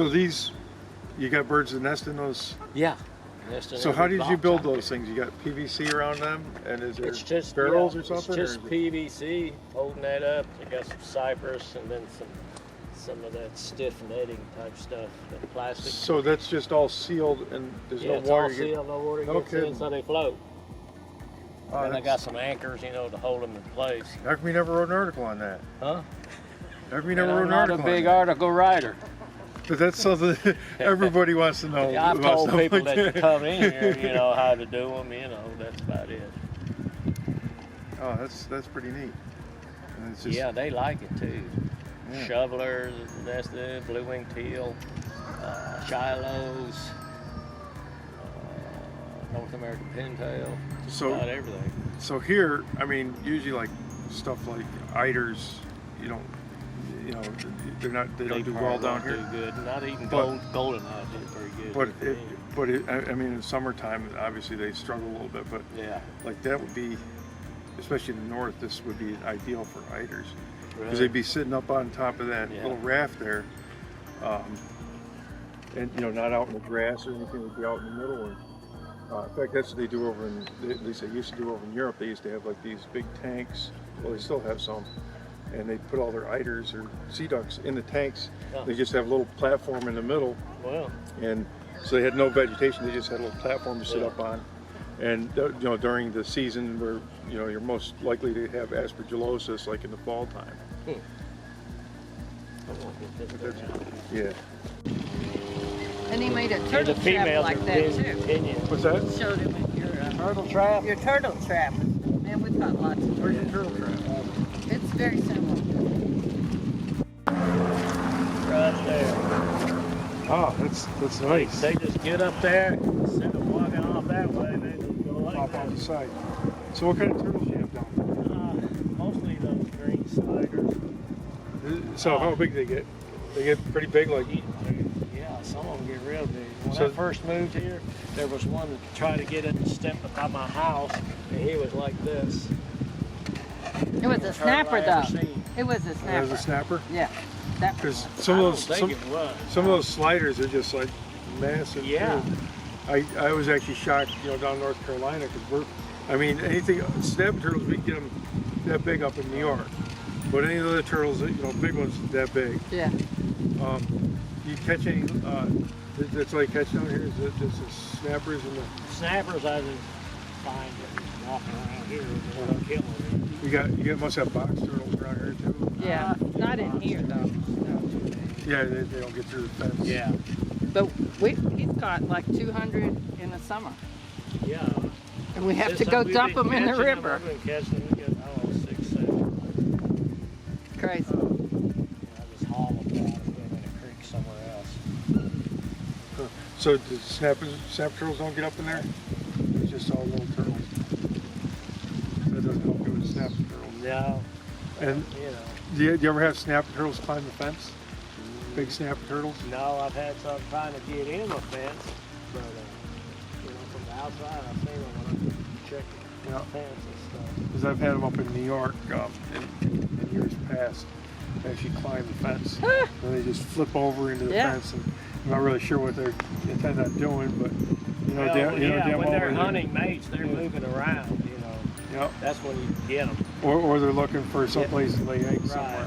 So these, you got birds that nest in those? Yeah. So how did you build those things? You got PVC around them, and is It's it just barrels or something? It's just PVC holding that up. You got some cypress and then some of that stiff netting type stuff, that plastic. So that's just all sealed, and there's no it's water. all sealed, no water gets in, so they float. And they got some anchors, you know, to hold them in place. How come you never wrote an article on that? Huh? How come you never wrote I'm an not article a big on that? article writer. But that's something everybody wants to know. I've about told stuff people like that come in here, you know, how to do them, you know, that's about it. Oh, that's pretty neat. And it's just, Yeah, they like it too. Yeah. Shovelers, nested, blue-winged teal, shilohs, North American pintail, just So- about everything. So here, I mean, usually like stuff like eiders, you know, they don't do well down here. Do good. Not even But- golden eyes do pretty good. But I mean, in summertime, obviously they struggle a little bit. But yeah, like that would be, especially in the north, this would be ideal for eiders because really. they'd be sitting up on top of that Yeah. little raft there, and you know, not out in the grass or anything. They'd be out in the middle. And in fact, that's what they do over in, at least they used to do over in Europe. They used to have like these big tanks. Well, they still have some. And they put all their eiders or sea ducks in the tanks. Oh. They just have a little platform in the middle. Well, And so they had no vegetation. They just had a little platform to sit Yeah. up on. And you know, during the season where you know you're most likely to have aspergillosis, like in the fall time. I won't get this thing out. Yeah. And he made a And turtle the trap females like are that pin- too. pinion. What's that? Showed him Turtle trap. your turtle trap. Man, we've got lots of Where's your turtles. turtle trap? It's very simple. Right there. Oh, that's nice. They just get up there, instead of walking off that way, they just go like Pop that. on the side. So what kind of turtles do you have down Mostly those green spiders. there? So how big they get? They get pretty big, like. Yeah, some of them get real big. When So- I first moved here, there was one that tried to get it and step by my house, and he was like this. It was a snapper Turtle I ever though. seen. It was a As snapper. a snapper? Yeah. Snapper. Because I some of don't those think it was. some of those sliders are just like massive. Yeah. too. I was actually shocked, you know, down in North Carolina because I mean, anything snapping turtles, we can get them that big up in New York, but any of the other turtles, you know, big ones that big. Yeah. You catch any? That's all you catch down here. Is it just the snappers and the? Snappers I just find that walking around here, they'll kill them. You must have box turtles around here too. Yeah. Not in here though. Yeah, they don't get through the fence. Yeah, But he's caught like 200 in the summer. yeah. And we have Since to go we've dump been them in the catching them, river. I've been catching them, we get, I don't know, 6, 7. Crazy. I just haul them down and put them in a creek somewhere else. So the snapper turtles don't get up in there? It's just all little turtles. That doesn't help you with snapper turtles. No, And you know. do you ever have snapper turtles climb the fence? Big snapper turtles? No, I've had some trying to get in the fence, but you know, from the outside, I've seen them when I'm checking Yeah. the fence and stuff. Because I've had them up in New York in years past. They actually climb the fence. And they just flip over into the Yeah. fence. And I'm not really sure what they're intent on doing, but you know, Well, damn when well they're they're- hunting mates, they're moving around. You know, Yep. that's when you get them. Or they're looking for someplace to lay eggs Right. somewhere.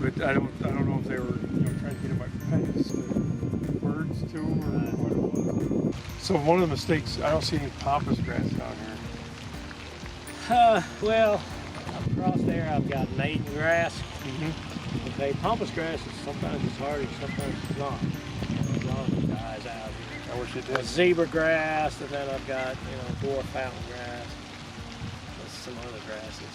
But I don't know if they were trying to get them by pets, birds too, or what it was. So one of the mistakes, I don't see any pampas grass down here. Well, across there I've got maiden grass. Mm-hmm. Okay, pampas grass is sometimes it's hardy, sometimes it's not. As long as it dies out here. I wish it did. Zebra grass, and then I've got dwarf fountain grass. There's some other grasses.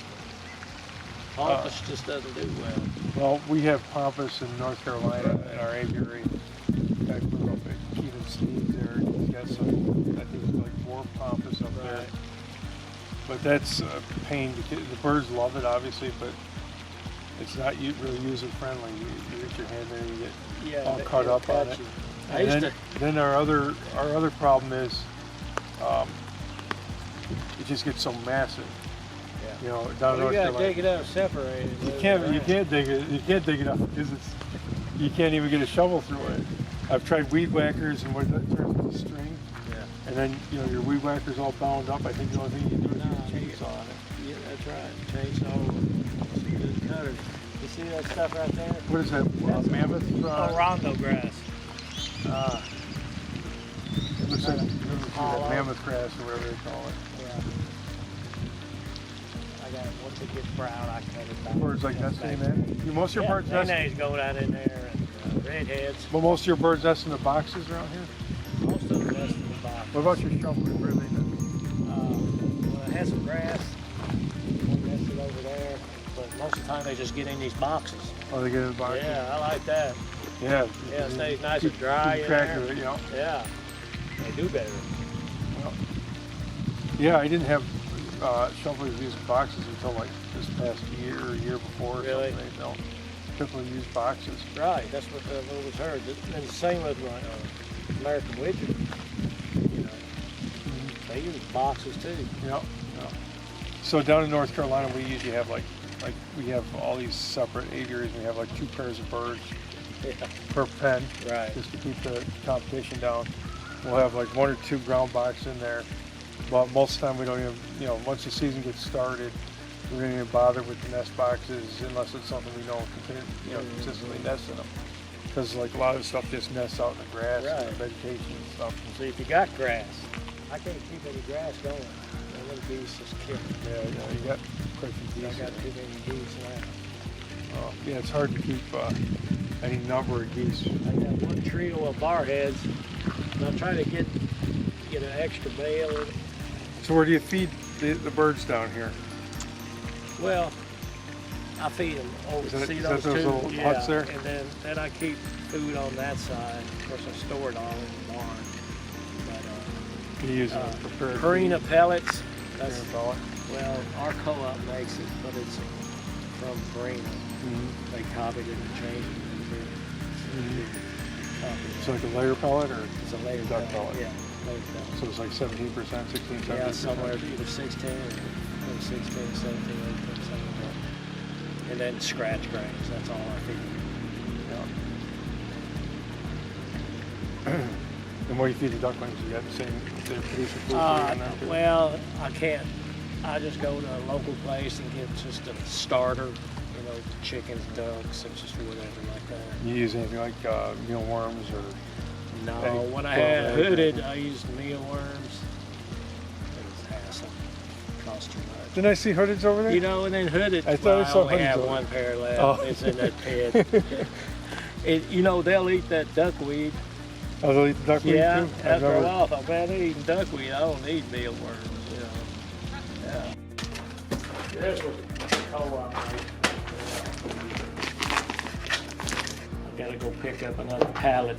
Pampas just doesn't do well. Well, we have pampas in North Carolina in our aviary. In fact, we're up at Keaton Steve's there. He's got some, I think it's like dwarf pampas up there. Right. But that's a pain. The birds love it, obviously, but it's not really user friendly. You get your hand there and you get all caught up on it. And then our other problem is it just gets so massive. You know, down in Well, North you gotta Carolina. take it out, separate it. You can't dig it. You can't dig it up because you can't even get a shovel through it. I've tried weed whackers and what that turns into string. Yeah. And then, you know, your weed whacker's all bound up. I think the only thing you do is use a chainsaw on it. Yeah, that's right. Chainsaw, some good cutters. You see that stuff right there? What is that? Mammoth? Rondo grass. Looks like that mammoth grass or whatever they call it. Yeah. I got it. Once it gets brown, I cut it back. Birds like nesting in? Most of your birds nest. Nene go down in there, and redheads. Well, most of your birds nest in the boxes around here? Most of them nest in the box. What about your shovel? Where they nest? Well, it has some grass. One nested over there. But most of the time, they just get in these boxes. Oh, they get in the boxes? Yeah, I like that. Yeah. Yeah, it stays nice and dry keep in track there. of it, you know? Yeah, they do better. Well, yeah, I didn't have shovelers using boxes until like this past year or year before or Really? something. They don't typically use boxes. Right, that's what I've always heard. And the same with my American widget. You know, they use boxes too. Yeah. So down in North Carolina, we usually have like we have all these separate aviaries. We have like 2 pairs of birds per pen, Right. just to keep the competition down. We'll have like 1 or 2 ground box in there, but most of the time we don't even, you know, once the season gets started, we don't even bother with the nest boxes unless it's something we know consistently nests in them. Because like a lot of the stuff just nests out in the grass and the vegetation and stuff. See, if you got grass, I can't keep any grass going. And them geese just kill me. Yeah, you got quite a few I geese. got too many geese now. Yeah, it's hard to keep any number of geese. I got one trio of barheads, and I'm trying to get an extra bale in. So where do you feed the birds down here? Well, I feed them over. Is that See those those two? little huts there? And then I keep food on that side. Of course, I store it all in the barn. But You use them prepared Purina pellets. That's, Purina pellet. well, our co-op makes it, but it's from Purina. They copied it and changed it. It's like a layer pellet or It's a layer duck pellet. pellet? Yeah, layer pellet. So it's like 17%, 16, 17%? Yeah, somewhere either 16 or 16, 17, 18, something like that. And then scratch grains, that's all I feed. And what do you feed the ducklings? You got the same, they're producing food for you in there too? Well, I can't. I just go to a local place and get just a starter, you know, chickens, ducks, and just whatever like that. You use anything like mealworms or? No, egg, when I boiled had egg, hooded, or- I used mealworms. It was a hassle. Cost too much. Didn't I see hoodeds over there? You know, and then hooded, I thought I saw only hoodies have over one there. pair left. Oh. It's in that pit. You know, they'll eat that duckweed. Oh, they'll eat the duckweed Yeah, too? I've after a never- while, I thought, man, they're eating duckweed. I don't need mealworms, you know. Yeah. That's what the co-op makes. I gotta go pick up another pallet.